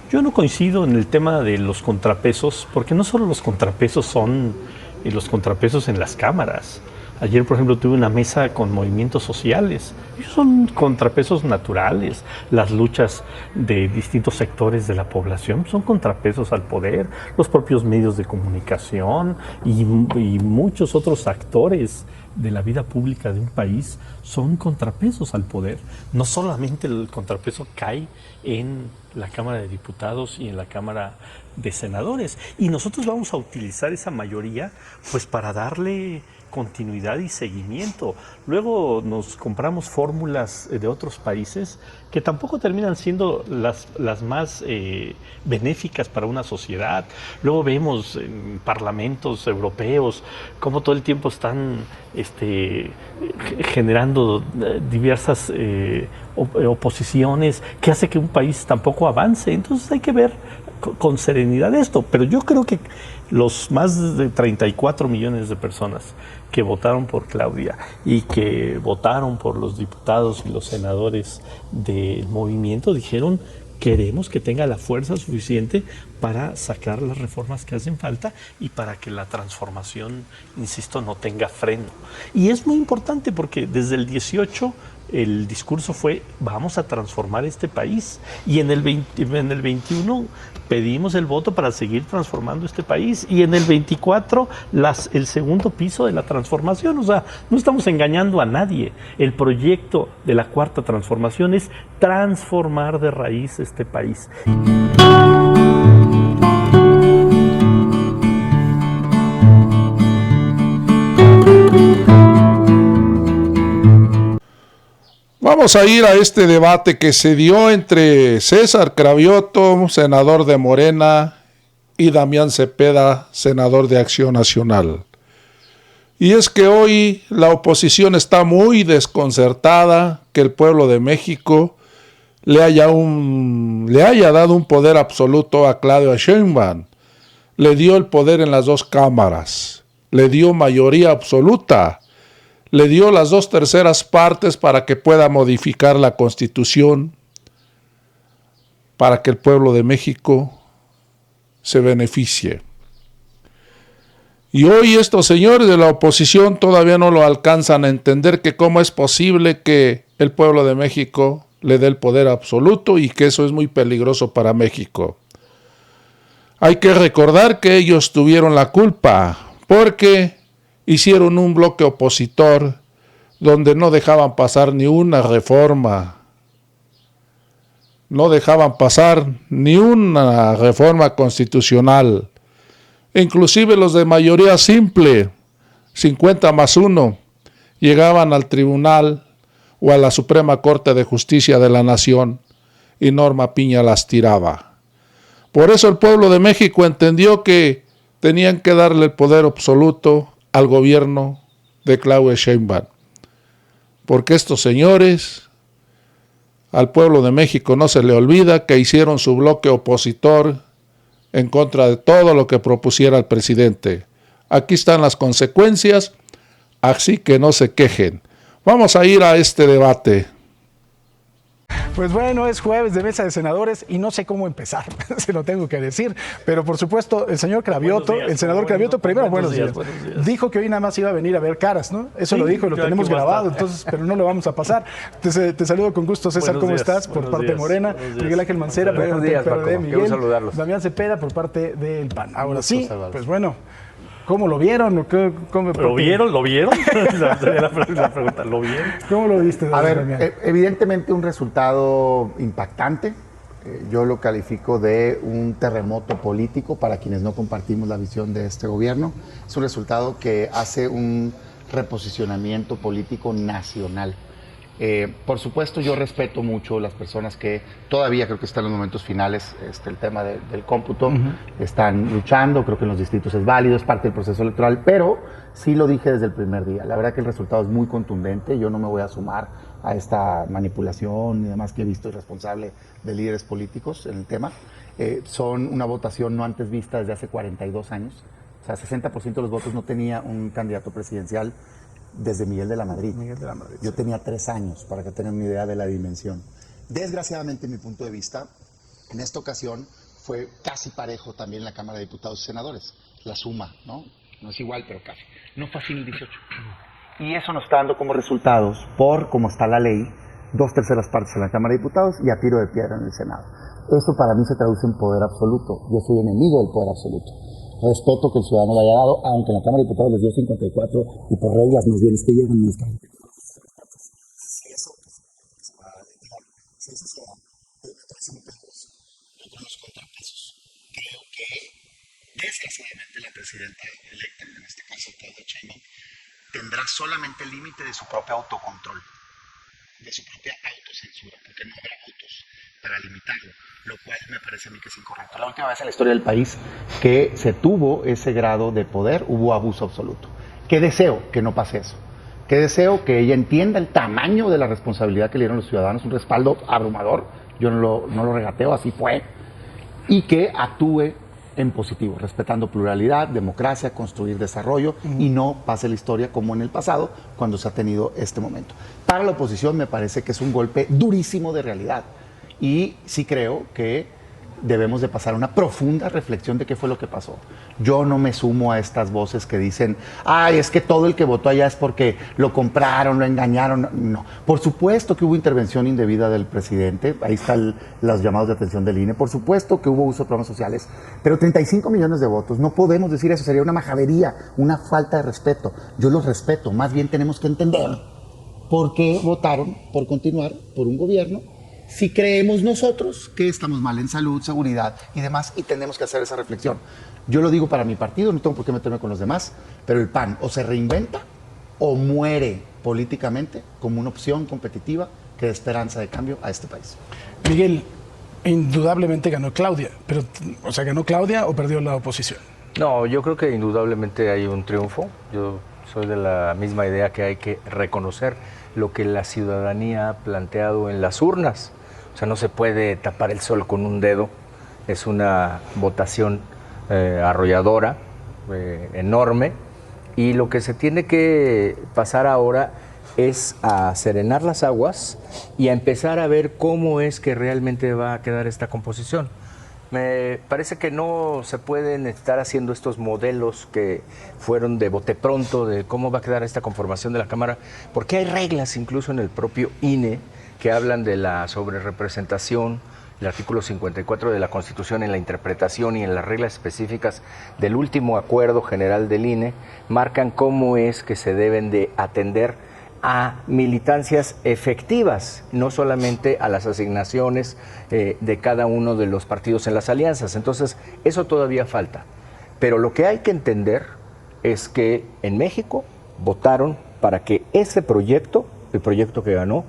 Yo no coincido en el tema de los contrapesos, porque no solo los contrapesos son los contrapesos en las cámaras. Ayer, por ejemplo, tuve una mesa con movimientos sociales. Ellos son contrapesos naturales. Las luchas de distintos sectores de la población son contrapesos al poder. Los propios medios de comunicación y muchos otros actores de la vida pública de un país son contrapesos al poder. No solamente el contrapeso cae en la Cámara de Diputados y en la Cámara de Senadores. Y nosotros vamos a utilizar esa mayoría pues para darle continuidad y seguimiento. Luego nos compramos fórmulas de otros países que tampoco terminan siendo las más benéficas para una sociedad. Luego vemos en parlamentos europeos cómo todo el tiempo están generando diversas oposiciones que hace que un país tampoco avance. Entonces hay que ver con serenidad esto, pero yo creo que los más de 34 millones de personas que votaron por Claudia y que votaron por los diputados y los senadores del movimiento dijeron: queremos que tenga la fuerza suficiente para sacar las reformas que hacen falta y para que la transformación, insisto, no tenga freno. Y es muy importante porque desde el 18 el discurso fue: vamos a transformar este país. Y en el 21 pedimos el voto para seguir transformando este país. Y en el 24 el segundo piso de la transformación. O sea, no estamos engañando a nadie. El proyecto de la Cuarta Transformación es transformar de raíz este país. Vamos a ir a este debate que se dio entre César Cravioto, senador de Morena, y Damián Cepeda, senador de Acción Nacional. Y es que hoy la oposición está muy desconcertada que el pueblo de México le haya dado un poder absoluto a Claudia Sheinbaum. Le dio el poder en las dos cámaras, le dio mayoría absoluta, le dio las 2/3 partes para que pueda modificar la Constitución, para que el pueblo de México se beneficie. Y hoy estos señores de la oposición todavía no lo alcanzan a entender, que cómo es posible que el pueblo de México le dé el poder absoluto y que eso es muy peligroso para México. Hay que recordar que ellos tuvieron la culpa porque hicieron un bloque opositor donde no dejaban pasar ni una reforma. No dejaban pasar ni una reforma constitucional. Inclusive los de mayoría simple, 50+1, llegaban al tribunal o a la Suprema Corte de Justicia de la Nación y Norma Piña las tiraba. Por eso el pueblo de México entendió que tenían que darle el poder absoluto al gobierno de Claudia Sheinbaum. Porque estos señores, al pueblo de México no se le olvida que hicieron su bloque opositor en contra de todo lo que propusiera el presidente. Aquí están las consecuencias, así que no se quejen. Vamos a ir a este debate. Pues bueno, es jueves de Mesa de Senadores y no sé cómo empezar, se lo tengo que decir, pero por supuesto el señor Cravioto, el senador Cravioto, primero buenos días, dijo que hoy nada más iba a venir a ver caras, ¿no? Eso sí, lo dijo, lo tenemos grabado, entonces, pero no lo vamos a pasar. Te saludo con gusto, César, ¿cómo estás? Por parte de Morena, Miguel Ángel Mancera, por parte del PRD, Miguel, Damián Cepeda, por parte del PAN. Ahora sí, pues bueno, ¿cómo lo vieron? ¿Lo vieron? La pregunta, ¿lo vieron? ¿Cómo lo viste? A ver, evidentemente un resultado impactante. Yo lo califico de un terremoto político para quienes no compartimos la visión de este gobierno. Es un resultado que hace un reposicionamiento político nacional. Por supuesto, yo respeto mucho las personas que todavía creo que están en los momentos finales, el tema del cómputo, están luchando, creo que en los distritos es válido, es parte del proceso electoral, pero sí lo dije desde el primer día. La verdad que el resultado es muy contundente, yo no me voy a sumar a esta manipulación y demás que he visto irresponsable de líderes políticos en el tema. Son una votación no antes vista desde hace 42 años, o sea, 60% de los votos no tenía un candidato presidencial desde Miguel de la Madrid. Yo tenía 3 años, para que tengan una idea de la dimensión. Desgraciadamente, en mi punto de vista, En esta ocasión fue casi parejo también en la Cámara de Diputados y Senadores, la suma, ¿no? No es igual, pero casi. No fue así en el 18. Y eso nos está dando como resultados, por como está la ley, 2/3 partes en la Cámara de Diputados y a tiro de piedra en el Senado. Eso para mí se traduce en poder absoluto. Yo soy enemigo del poder absoluto. Respeto que el ciudadano lo haya dado, aunque en la Cámara de Diputados les dio 54 y por reglas más bien es que llegan en el Estado. Si eso se va a retirar, si eso se da, pues me parece muy peligroso. Yo con los contrapesos creo que desgraciadamente la presidenta electa, en este caso Claudia Sheinbaum, tendrá solamente el límite de su propio autocontrol, de su propia autocensura, porque no habrá autos para limitarlo, lo cual me parece a mí que es incorrecto. La última vez en la historia del país que se tuvo ese grado de poder, hubo abuso absoluto. ¿Qué deseo? Que no pase eso. ¿Qué deseo? Que ella entienda el tamaño de la responsabilidad que le dieron los ciudadanos, un respaldo abrumador, yo no lo regateo, así fue, y que actúe en positivo, respetando pluralidad, democracia, construir desarrollo y no pase la historia como en el pasado cuando se ha tenido este momento. Para la oposición me parece que es un golpe durísimo de realidad y sí creo que debemos de pasar una profunda reflexión de qué fue lo que pasó. Yo no me sumo a estas voces que dicen, ay, es que todo el que votó allá es porque lo compraron, lo engañaron. No, por supuesto que hubo intervención indebida del presidente, ahí están los llamados de atención del INE, por supuesto que hubo uso de programas sociales, pero 35 millones de votos, no podemos decir eso, sería una majadería, una falta de respeto. Yo los respeto, más bien tenemos que entender por qué votaron por continuar por un gobierno si creemos nosotros que estamos mal en salud, seguridad y demás, y tenemos que hacer esa reflexión. Yo lo digo para mi partido, no tengo por qué meterme con los demás, pero el PAN o se reinventa o muere políticamente como una opción competitiva que dé esperanza de cambio a este país. Miguel, indudablemente ganó Claudia, pero, o sea, ¿ganó Claudia o perdió la oposición? No, yo creo que indudablemente hay un triunfo. Yo soy de la misma idea que hay que reconocer lo que la ciudadanía ha planteado en las urnas. O sea, no se puede tapar el sol con un dedo. Es una votación arrolladora, enorme. Y lo que se tiene que pasar ahora es a serenar las aguas y a empezar a ver cómo es que realmente va a quedar esta composición. Me parece que no se pueden estar haciendo estos modelos que fueron de bote pronto de cómo va a quedar esta conformación de la Cámara, porque hay reglas incluso en el propio INE que hablan de la sobrerepresentación, el artículo 54 de la Constitución en la interpretación y en las reglas específicas del último acuerdo general del INE, marcan cómo es que se deben de atender a militancias efectivas, no solamente a las asignaciones de cada uno de los partidos en las alianzas. Entonces, eso todavía falta. Pero lo que hay que entender es que en México votaron para que ese proyecto, el proyecto que ganó,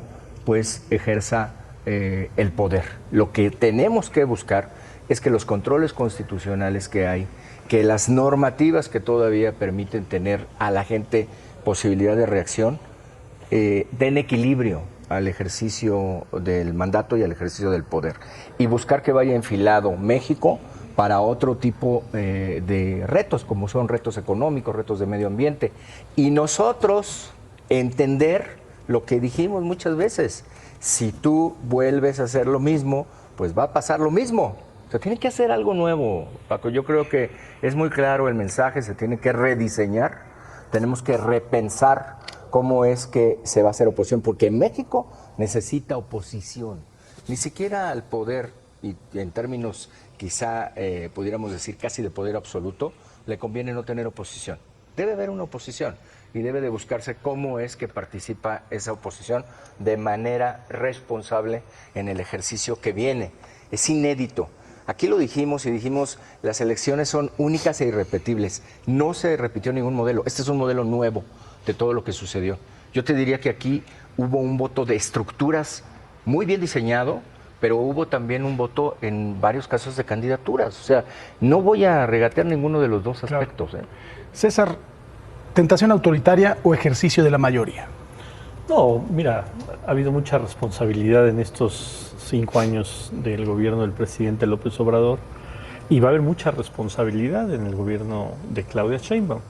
pues ejerza el poder. Lo que tenemos que buscar es que los controles constitucionales que hay, que las normativas que todavía permiten tener a la gente posibilidad de reacción, den equilibrio al ejercicio del mandato y al ejercicio del poder y buscar que vaya enfilado México para otro tipo de retos, como son retos económicos, retos de medio ambiente, y nosotros entender lo que dijimos muchas veces: si tú vuelves a hacer lo mismo, pues va a pasar lo mismo. O sea, tiene que hacer algo nuevo, Paco. Yo creo que es muy claro el mensaje, se tiene que rediseñar, tenemos que repensar cómo es que se va a hacer oposición, porque México necesita oposición, ni siquiera al poder, y en términos quizá pudiéramos decir casi de poder absoluto, le conviene no tener oposición. Debe haber una oposición y debe de buscarse cómo es que participa esa oposición de manera responsable en el ejercicio que viene. Es inédito. Aquí lo dijimos y dijimos, las elecciones son únicas e irrepetibles. No se repitió ningún modelo. Este es un modelo nuevo de todo lo que sucedió. Yo te diría que aquí hubo un voto de estructuras muy bien diseñado, pero hubo también un voto en varios casos de candidaturas. O sea, no voy a regatear ninguno de los dos aspectos. Claro. César, ¿tentación autoritaria o ejercicio de la mayoría? No, mira, ha habido mucha responsabilidad en estos 5 años del gobierno del presidente López Obrador y va a haber mucha responsabilidad en el gobierno de Claudia Sheinbaum.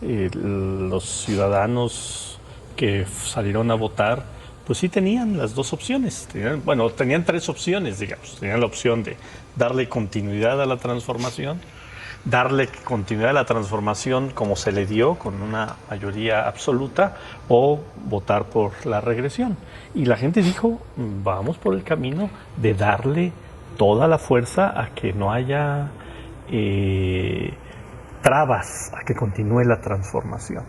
Los ciudadanos que salieron a votar pues sí tenían las dos opciones. Tenían tres opciones, digamos. Tenían la opción de darle continuidad a la transformación, como se le dio, con una mayoría absoluta, o votar por la regresión. Y la gente dijo, vamos por el camino de darle toda la fuerza a que no haya trabas, a que continúe la transformación.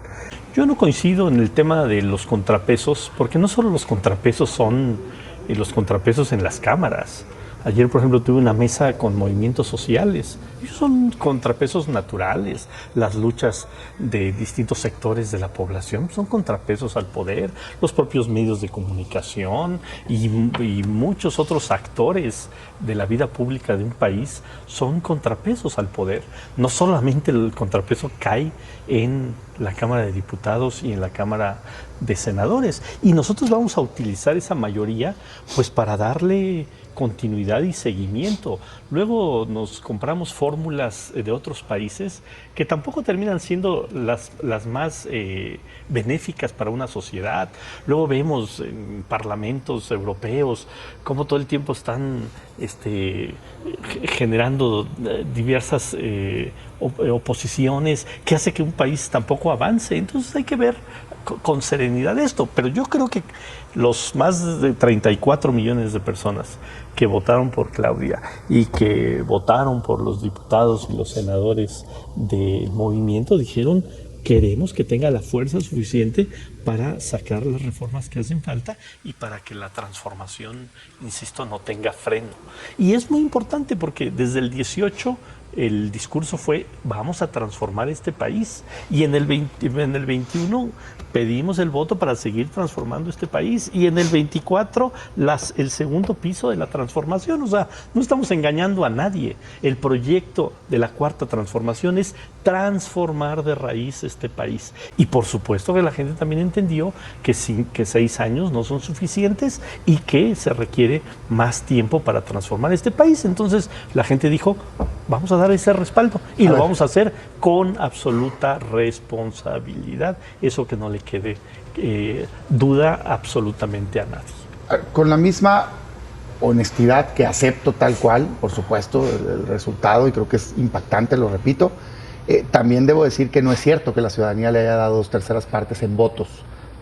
Yo no coincido en el tema de los contrapesos, porque no solo los contrapesos son los contrapesos en las cámaras. Ayer, por ejemplo, tuve una mesa con movimientos sociales. Ellos son contrapesos naturales. Las luchas de distintos sectores de la población son contrapesos al poder. Los propios medios de comunicación y muchos otros actores de la vida pública de un país son contrapesos al poder. No solamente el contrapeso cae en la Cámara de Diputados y en la Cámara de Senadores. Y nosotros vamos a utilizar esa mayoría pues para darle continuidad y seguimiento. Luego nos compramos fórmulas de otros países que tampoco terminan siendo las más benéficas para una sociedad. Luego vemos en parlamentos europeos cómo todo el tiempo están generando diversas oposiciones que hace que un país tampoco avance. Entonces hay que ver con serenidad esto, pero yo creo que los más de 34 millones de personas que votaron por Claudia y que votaron por los diputados y los senadores del movimiento dijeron: queremos que tenga la fuerza suficiente para sacar las reformas que hacen falta y para que la transformación, insisto, no tenga freno. Y es muy importante porque desde el 18 el discurso fue: vamos a transformar este país. Y en el 21 pedimos el voto para seguir transformando este país. Y en el 24 el segundo piso de la transformación. O sea, no estamos engañando a nadie. El proyecto de la Cuarta Transformación es transformar de raíz este país. Y por supuesto que la gente también entendió que 6 años no son suficientes y que se requiere más tiempo para transformar este país. Entonces la gente dijo: vamos a dar ese respaldo y lo vamos a hacer con absoluta responsabilidad. Eso que no le quede duda absolutamente a nadie. Con la misma honestidad que acepto tal cual, por supuesto, el resultado, y creo que es impactante, lo repito, también debo decir que no es cierto que la ciudadanía le haya dado 2/3 partes en votos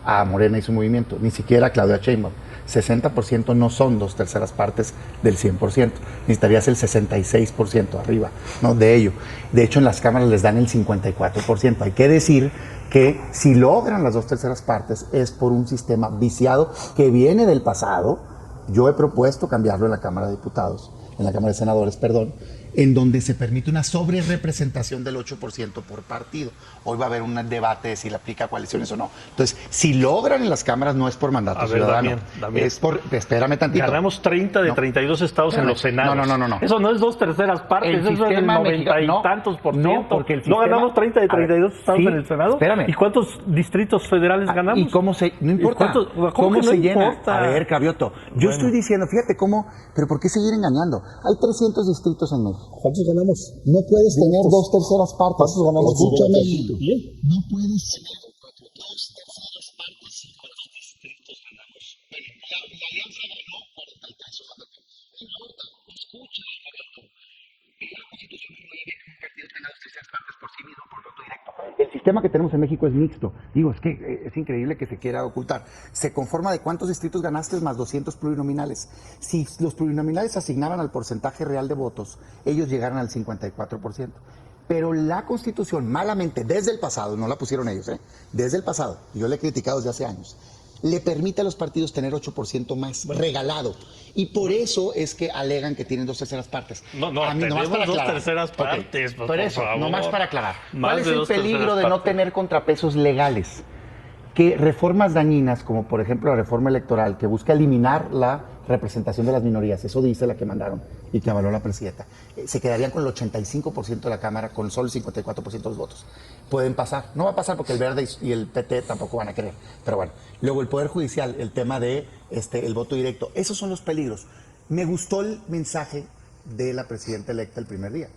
a Morena y su movimiento, ni siquiera a Claudia Sheinbaum. 60% no son 2/3 partes del 100%. Necesitarías el 66% arriba, ¿no? De ello. De hecho, en las cámaras les dan el 54%. Hay que decir que si logran las 2/3 partes es por un sistema viciado que viene del pasado. Yo he propuesto cambiarlo en la Cámara de Diputados, en la Cámara de Senadores, perdón, en donde se permite una sobrerepresentación del 8% por partido. Hoy va a haber un debate de si le aplica a coaliciones o no. Entonces, si logran en las cámaras, no es por mandato ciudadano. Damián. Es por, espérame tantito. Ganamos 30 de 32 estados en los senados. No. Eso no es 2/3 partes, eso es el 90 y tantos por ciento. No, porque el sistema, ¿no ganamos 30 de 32 estados en el Senado? Espérame. ¿Y cuántos distritos federales ganamos? ¿Y cómo se...? No importa. ¿Cómo se llena? Importa? A ver, Cravioto, yo estoy diciendo, fíjate cómo... ¿Pero por qué seguir engañando? Hay 300 distritos en México. ¿Cuántos ganamos? No puedes tener 2/3 partes. ¿Cuántos ganamos? Escúchame. No puedes tener 2/3 partes si con los distritos ganamos. Bueno, la alianza ganó 43. No importa, escucha, Roberto. La Constitución prohíbe que un partido tenga 2/3 partes por sí mismo por voto directo. El sistema que tenemos en México es mixto. Digo, es que es increíble que se quiera ocultar. Se conforma de cuántos distritos ganaste más 200 plurinominales. Si los plurinominales se asignaran al porcentaje real de votos, ellos llegaran al 54%. Pero la Constitución, malamente, desde el pasado, no la pusieron ellos, desde el pasado, yo le he criticado desde hace años, le permite a los partidos tener 8% más regalado. Y por eso es que alegan que tienen 2/3 partes. No, tenemos 2/3 partes. Okay. Por eso, nomás para aclarar. Más ¿Cuál es el peligro de no tener contrapesos legales? Que reformas dañinas, como por ejemplo la reforma electoral, que busca eliminar la representación de las minorías, eso dice la que mandaron y que avaló la presidenta, se quedarían con el 85% de la Cámara, con solo el 54% de los votos. Pueden pasar, no va a pasar porque el Verde y el PT tampoco van a querer, pero bueno. Luego el Poder Judicial, el tema de el voto directo, esos son los peligros. Me gustó el mensaje de la presidenta electa el primer día.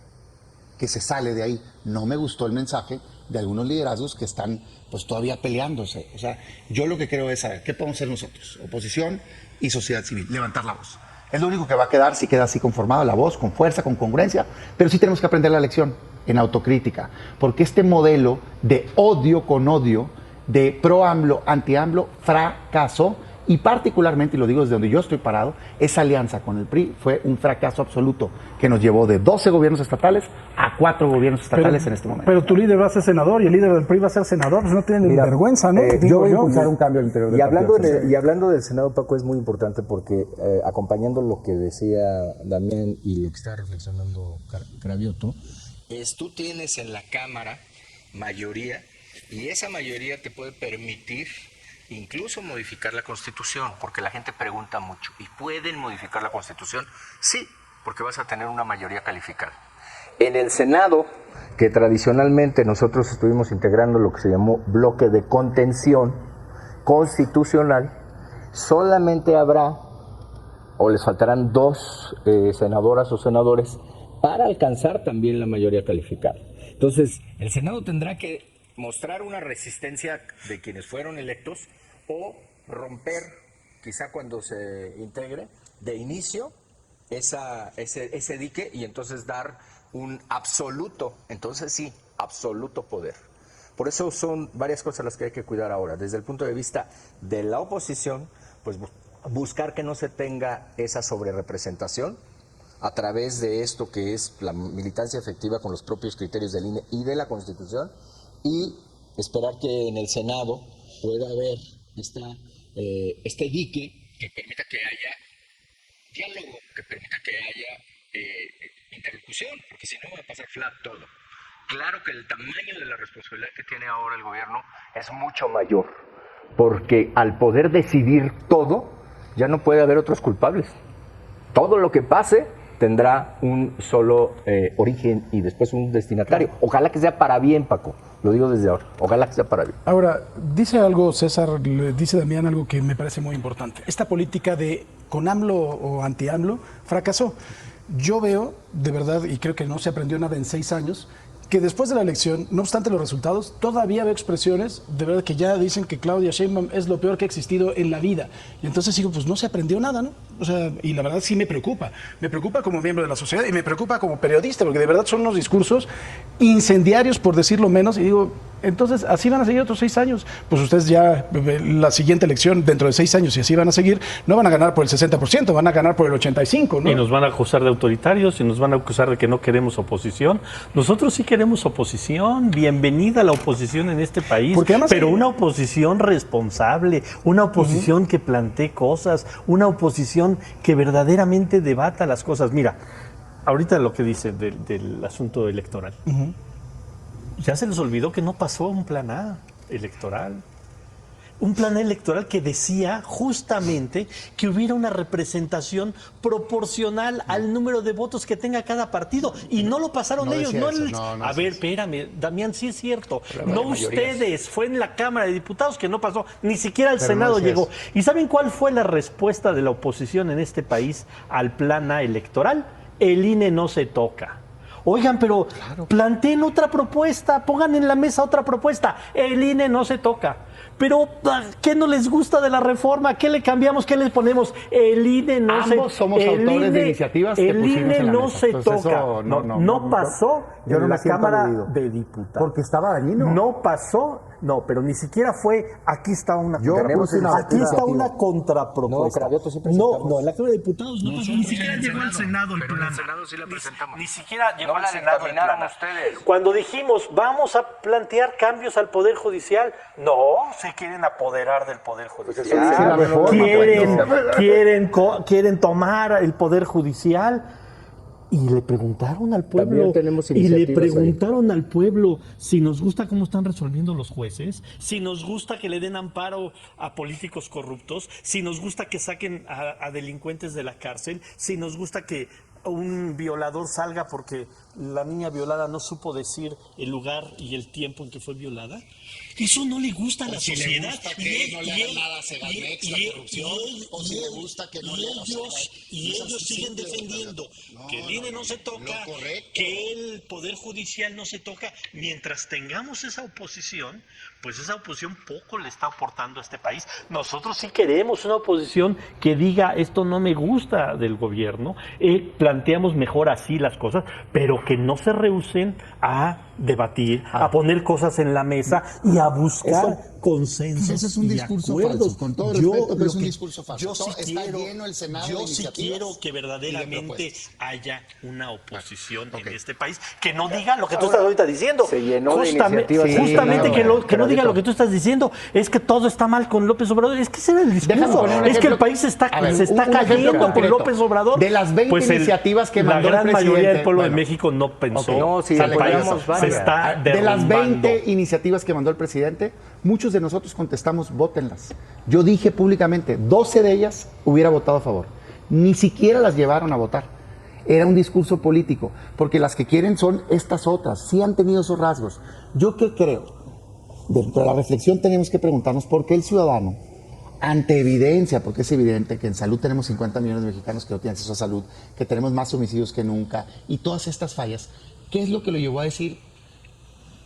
que se sale de ahí. No me gustó el mensaje de algunos liderazgos que están pues todavía peleándose. O sea, yo lo que creo es saber qué podemos hacer nosotros, oposición y sociedad civil, levantar la voz. Es lo único que va a quedar si queda así conformada la voz, con fuerza, con congruencia, pero sí tenemos que aprender la lección en autocrítica, porque este modelo de odio con odio, de pro-AMLO, anti-AMLO, fracasó. Y particularmente, y lo digo desde donde yo estoy parado, esa alianza con el PRI fue un fracaso absoluto que nos llevó de 12 gobiernos estatales a 4 gobiernos estatales en este momento. Pero tu líder va a ser senador y el líder del PRI va a ser senador, pues no tienen vergüenza, ¿no? Yo voy a impulsar un cambio al interior del partido. Y hablando del Senado, Paco, es muy importante porque acompañando lo que decía Damián y lo que está reflexionando Cravioto, es tú tienes en la Cámara mayoría y esa mayoría te puede permitir incluso modificar la Constitución, porque la gente pregunta mucho. ¿Y pueden modificar la Constitución? Sí, porque vas a tener una mayoría calificada. En el Senado, que tradicionalmente nosotros estuvimos integrando lo que se llamó bloque de contención constitucional, solamente habrá, o les faltarán 2 senadoras o senadores para alcanzar también la mayoría calificada. Entonces, el Senado tendrá que mostrar una resistencia de quienes fueron electos o romper, quizá cuando se integre, de inicio ese dique y entonces dar un absoluto, entonces sí, absoluto poder. Por eso son varias cosas las que hay que cuidar ahora. Desde el punto de vista de la oposición, pues buscar que no se tenga esa sobrerepresentación a través de esto que es la militancia efectiva con los propios criterios del INE y de la Constitución, y esperar que en el Senado pueda haber este dique que permita que haya diálogo, que permita que haya interlocución, porque si no va a pasar flat todo. Claro que el tamaño de la responsabilidad que tiene ahora el gobierno es mucho mayor, porque al poder decidir todo, ya no puede haber otros culpables. Todo lo que pase tendrá un solo origen y después un destinatario. Ojalá que sea para bien, Paco. Lo digo desde ahora. Ojalá que sea para bien. Ahora, dice algo, César, dice Damián algo que me parece muy importante. Esta política de con AMLO o anti-AMLO fracasó. Yo veo, de verdad, y creo que no se aprendió nada en 6 años, que después de la elección, no obstante los resultados, todavía veo expresiones de verdad que ya dicen que Claudia Sheinbaum es lo peor que ha existido en la vida. Y entonces digo, pues no se aprendió nada, ¿no? O sea, y la verdad sí me preocupa. Me preocupa como miembro de la sociedad y me preocupa como periodista, porque de verdad son unos discursos incendiarios, por decirlo menos, y digo, entonces así van a seguir otros 6 años. Pues ustedes ya, la siguiente elección, dentro de 6 años, y así van a seguir, no van a ganar por el 60%, van a ganar por el 85%, ¿no? Y nos van a acusar de autoritarios, y nos van a acusar de que no queremos oposición. Nosotros sí queremos oposición, bienvenida a la oposición en este país, pero una oposición responsable, una oposición que plantee cosas, una oposición que verdaderamente debata las cosas. Mira, ahorita lo que dice del asunto electoral, ya se les olvidó que no pasó un plan A electoral. Un plan electoral que decía justamente que hubiera una representación proporcional al número de votos que tenga cada partido. Y no lo pasaron ellos. A ver, espérame, Damián, sí es cierto. No ustedes, fue en la Cámara de Diputados que no pasó. Ni siquiera al Senado llegó. ¿Y saben cuál fue la respuesta de la oposición en este país al plan A electoral? El INE no se toca. Oigan, pero planteen otra propuesta, pongan en la mesa otra propuesta. El INE no se toca. Pero, ¿qué no les gusta de la reforma? ¿Qué le cambiamos? ¿Qué le ponemos? El INE no se toca. Ambos somos autores de iniciativas que pusimos en la mesa. El INE no se toca. No pasó en la Cámara de Diputados. Porque estaba dañino. No pasó. No, pero ni siquiera fue, aquí está una contrapropuesta. No, en la Cámara de Diputados no pasó, ni siquiera llegó al Senado el plan. En el Senado sí la presentamos. Ni siquiera llegó al Senado el plan. Ustedes. Cuando dijimos, vamos a plantear cambios al Poder Judicial, no, se quieren apoderar del Poder Judicial. Quieren tomar el Poder Judicial. Y le preguntaron al pueblo, si nos gusta cómo están resolviendo los jueces, si nos gusta que le den amparo a políticos corruptos, si nos gusta que saquen a delincuentes de la cárcel, si nos gusta que un violador salga porque la niña violada no supo decir el lugar y el tiempo en que fue violada? Eso no le gusta a la sociedad. Le gusta que no le hagan nada a Segalmex, la corrupción, o si le gusta que no le hagan y ellos siguen defendiendo que el INE no se toca, que el Poder Judicial no se toca. Mientras tengamos esa oposición, pues esa oposición poco le está aportando a este país. Nosotros sí queremos una oposición que diga esto no me gusta del gobierno, planteamos mejor así las cosas, pero que no se rehúsen a debatir, a poner cosas en la mesa y a buscar consensos. Ese es un discurso falso, con todo respeto, pero es un discurso falso. Yo sí quiero que verdaderamente haya una oposición en este país que no diga lo que tú estás ahorita diciendo. Se llenó de iniciativas. Justamente que no diga lo que tú estás diciendo. Es que todo está mal con López Obrador. Es que ese era el discurso. Es que el país se está cayendo con López Obrador. De las 20 iniciativas que mandó el presidente. La gran mayoría del pueblo de México no pensó. No, sí, el país se está derrumbando. De las 20 iniciativas que mandó el presidente, muchos de nosotros contestamos, vótenlas. Yo dije públicamente, 12 de ellas hubiera votado a favor. Ni siquiera las llevaron a votar. Era un discurso político, porque las que quieren son estas otras. Sí han tenido esos rasgos. ¿Yo qué creo? Dentro de la reflexión tenemos que preguntarnos por qué el ciudadano, ante evidencia, porque es evidente que en salud tenemos 50 millones de mexicanos que no tienen acceso a salud, que tenemos más homicidios que nunca, y todas estas fallas, ¿qué es lo que lo llevó a decir?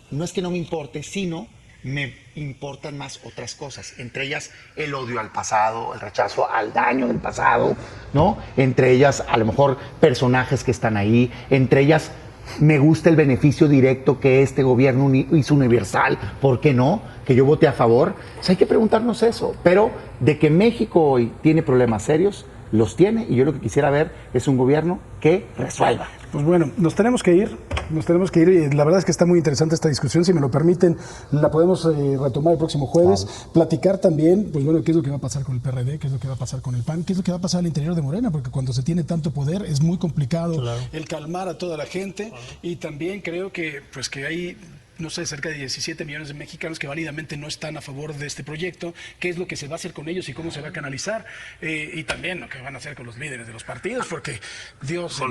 No es que no me importe, sino me importan más otras cosas, entre ellas el odio al pasado, el rechazo al daño del pasado, ¿no? Entre ellas, a lo mejor, personajes que están ahí, entre ellas, me gusta el beneficio directo que este gobierno hizo universal, ¿por qué no? Que yo vote a favor. O sea, hay que preguntarnos eso, pero de que México hoy tiene problemas serios, los tiene, y yo lo que quisiera ver es un gobierno que resuelva. Pues bueno, nos tenemos que ir, y la verdad es que está muy interesante esta discusión, si me lo permiten, la podemos retomar el próximo jueves, platicar también, pues bueno, qué es lo que va a pasar con el PRD, qué es lo que va a pasar con el PAN, qué es lo que va a pasar al interior de Morena, porque cuando se tiene tanto poder es muy complicado el calmar a toda la gente, y también creo que pues que hay, no sé, cerca de 17 millones de mexicanos que válidamente no están a favor de este proyecto, qué es lo que se va a hacer con ellos y cómo se va a canalizar, y también lo que van a hacer con los líderes de los partidos, porque Dios...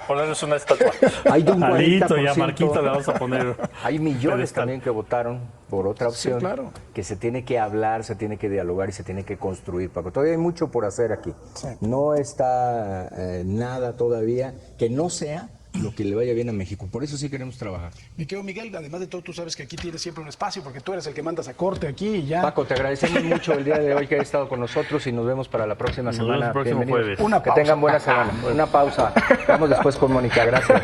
Ponerles una estatua. Hay de un 40%, y a Marquito le vamos a poner... Hay millones también que votaron por otra opción, Sí, claro. que se tiene que hablar, se tiene que dialogar y se tiene que construir, Paco. Todavía hay mucho por hacer aquí. Sí. No está nada todavía que no sea lo que le vaya bien a México. Por eso sí queremos trabajar. Mi querido Miguel, además de todo, tú sabes que aquí tienes siempre un espacio, porque tú eres el que mandas a corte aquí y ya. Paco, te agradecemos mucho el día de hoy que hayas estado con nosotros y nos vemos para la próxima semana. vemos el próximo Bienvenidos. jueves. Una Que pausa. tengan buena semana. Una pausa. Vamos después con Mónica. Gracias.